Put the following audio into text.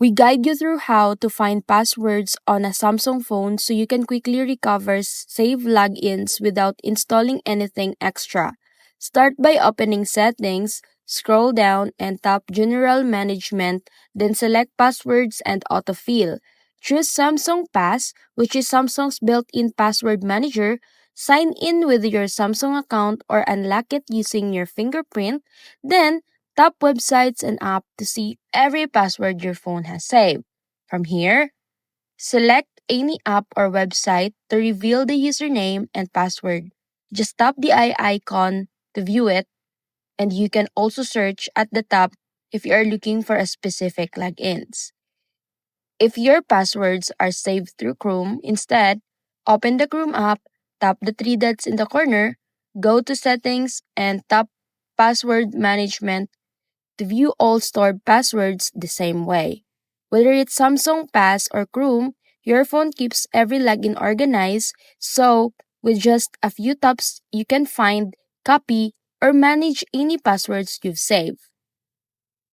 We guide you through how to find passwords on a Samsung phone so you can quickly recover save logins without installing anything extra. Start by opening Settings, scroll down and tap General Management, then select Passwords and Autofill. Choose Samsung Pass, which is Samsung's built-in password manager. Sign in with your Samsung account or unlock it using your fingerprint. Then, tap websites and app to see every password your phone has saved. From here, select any app or website to reveal the username and password. Just tap the eye icon to view it, and you can also search at the top if you are looking for a specific logins. If your passwords are saved through Chrome, instead, open the Chrome app, tap the three dots in the corner, go to Settings, and tap Password Management to view all stored passwords the same way. Whether it's Samsung Pass or Chrome, your phone keeps every login organized, so with just a few taps, you can find, copy, or manage any passwords you've saved.